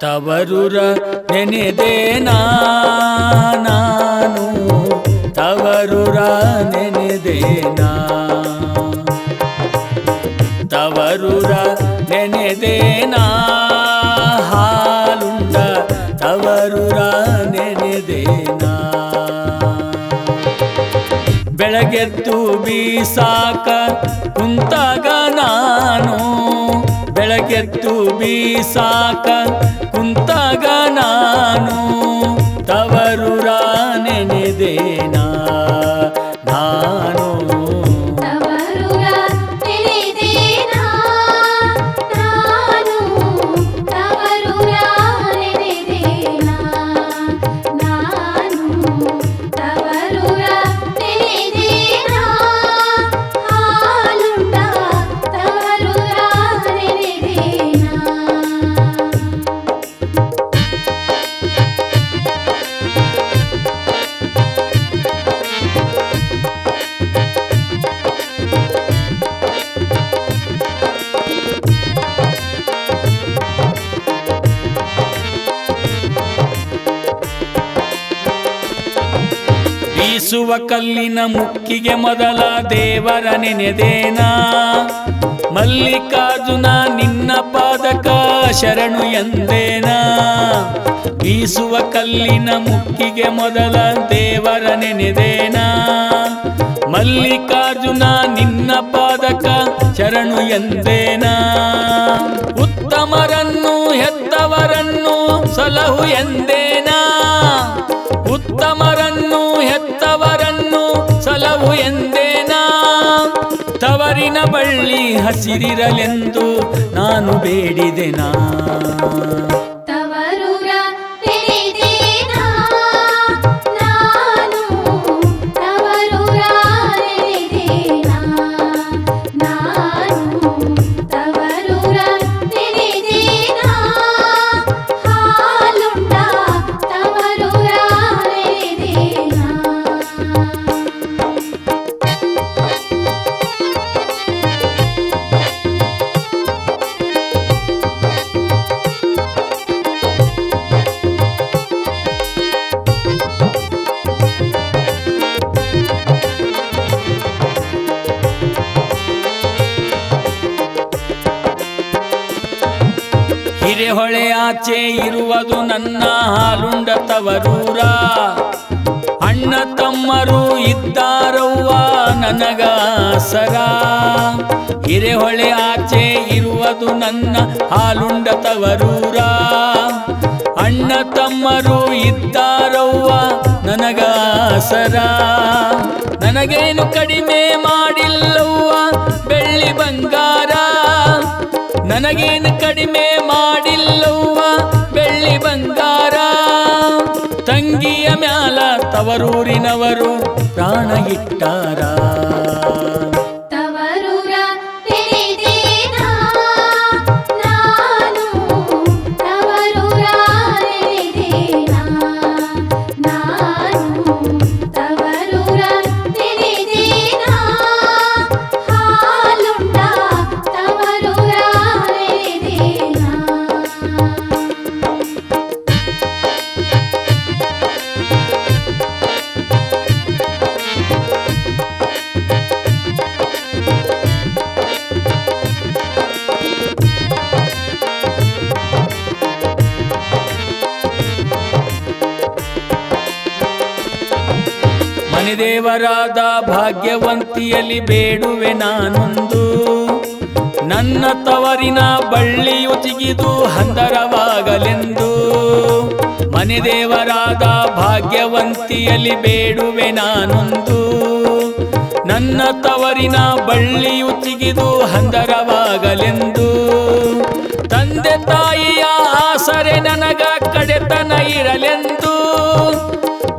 ತವರೂರ ನೆನೆದೇನಾ ನಾನು, ತವರೂರ ನೆನೆದೇನಾ, ತವರೂರ ನೆನೆದೇನಾ, ಹಾಲುಂಡ ತವರೂರ ನೆನೆದೇನಾ. ಬೆಳಗೆದ್ದು ಬೀಸಾಕ ಕುಂತಾಗ ನಾನು, ಬೆಳಗೆದ್ದು ಬೀಸಾಕ ಕುಂತಾಗ ನಾನು, ತವರೂರ ನೆನೆದೇನಾ ನಾನು. ಬೀಸುವ ಕಲ್ಲಿನ ಮುಕ್ಕಿಗೆ ಮೊದಲ ದೇವರ ನೆನೆದೇನಾ, ಮಲ್ಲಿಕಾರ್ಜುನ ನಿನ್ನ ಪಾದಕ ಶರಣು ಎಂದೇನಾ. ಬೀಸುವ ಕಲ್ಲಿನ ಮುಕ್ಕಿಗೆ ಮೊದಲ ದೇವರ ನೆನೆದೇನಾ, ಮಲ್ಲಿಕಾರ್ಜುನ ನಿನ್ನ ಪಾದಕ ಶರಣು ಎಂದೇನಾ. ಉತ್ತಮರನ್ನು ಹೆತ್ತವರನ್ನು ಸಲಹು ಎಂದೇನಾ, ಉತ್ತಮರನ್ನು ಹೆತ್ತವರನ್ನು ಸಲಹು ಎಂದೇನಾ. ತವರಿನ ಬಳ್ಳಿ ಹಸಿರಿರಲೆಂದು ನಾನು ಬೇಡಿದೆನಾ, ತವರೂರ ನೆನೆದೇನಾ ನಾನು, ತವರೂರ ನೆನೆದೇನಾ ನಾನು, ತವರೂರ ನೆನೆದೇನಾ, ಹಾಲುಂಡ ತವರೂರ ನೆನೆದೇನಾ. ಹಿರೆಹೊಳೆ ಆಚೆ ಇರುವುದು ನನ್ನ ಹಾಲುಂಡ ತವರೂರ, ಅಣ್ಣ ತಮ್ಮರು ಇದ್ದಾರವ್ವ ನನಗಾಸರ. ಹಿರೆಹೊಳೆ ಆಚೆ ಇರುವುದು ನನ್ನ ಹಾಲುಂಡ ತವರೂರ, ಅಣ್ಣ ತಮ್ಮರು ಇದ್ದಾರವ್ವ ನನಗಾಸರ. ನನಗೇನು ಕಡಿಮೆ ಮಾಡಿಲ್ಲವ್ವ ಬೆಳ್ಳಿ ಬಂಗಾರ, ನನಗೇನು ಕಡಿಮೆ ಮಾಡಿಲ್ಲವ್ವ ಬೆಳ್ಳಿ ಬಂಗಾರ. ತಂಗಿಯ ಮ್ಯಾಲ ತವರೂರಿನವರು ಪ್ರಾಣ ಇಟ್ಟಾರ, ತವರೂರ ನೆನೆದೇನಾ ನಾನು, ತವರೂರ ನೆನೆದೇನಾ ನಾನು, ತವರೂರ ನೆನೆದೇನಾ, ಹಾಲುಂಡ ತವರೂರ ನೆನೆದೇನಾ. ಮನೆದೇವರಾದ ಭಾಗ್ಯವಂತಿಯಲ್ಲಿ ಬೇಡುವೆ ನಾನೊಂದು, ನನ್ನ ತವರಿನ ಬಳ್ಳಿಯು ಚಿಗಿದು ಹಂದರವಾಗಲೆಂದು. ಮನೆದೇವರಾದ ಭಾಗ್ಯವಂತಿಯಲ್ಲಿ ಬೇಡುವೆ ನಾನೊಂದು, ನನ್ನ ತವರಿನ ಬಳ್ಳಿಯು ಚಿಗಿದು ಹಂದರವಾಗಲೆಂದು. ತಂದೆ ತಾಯಿಯ ಆಸರೆ ನನಗ ಕಡೆತನ ಇರಲೆಂದು,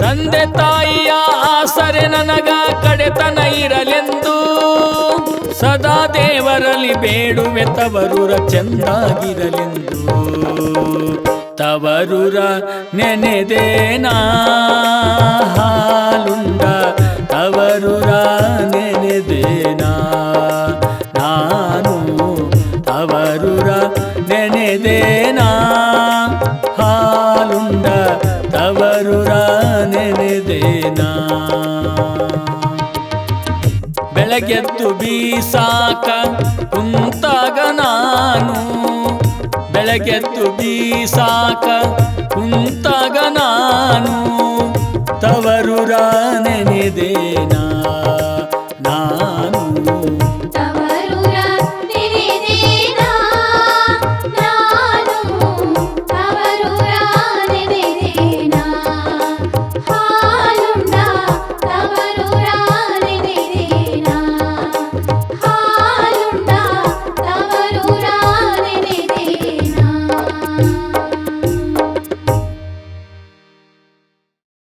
ತಂದೆ ತಾಯಿಯ ಆಸರೆ ನನಗ ಕಡೆತನ ಇರಲೆಂದು. ಸದಾ ದೇವರಲ್ಲಿ ಬೇಡುವೆ ತವರೂರ ಚೆಂದಾಗಿರಲೆಂದು, ತವರೂರ ನೆನೆದೇನಾ ಹಾಲುಂಡ ತವರೂರ ನೆನೆದೇನಾ ನಾನು, ತವರೂರ ನೆನೆದೇನಾ ಬೆಳಗೆದ್ದು ಬೀಸಾಕ ಕುಂತಾಗ ನಾನು, ಬೆಳಗೆದ್ದು ಬೀಸಾಕ ಕುಂತಾಗ ನಾನು ತವರೂರ ನೆನೆದೇನ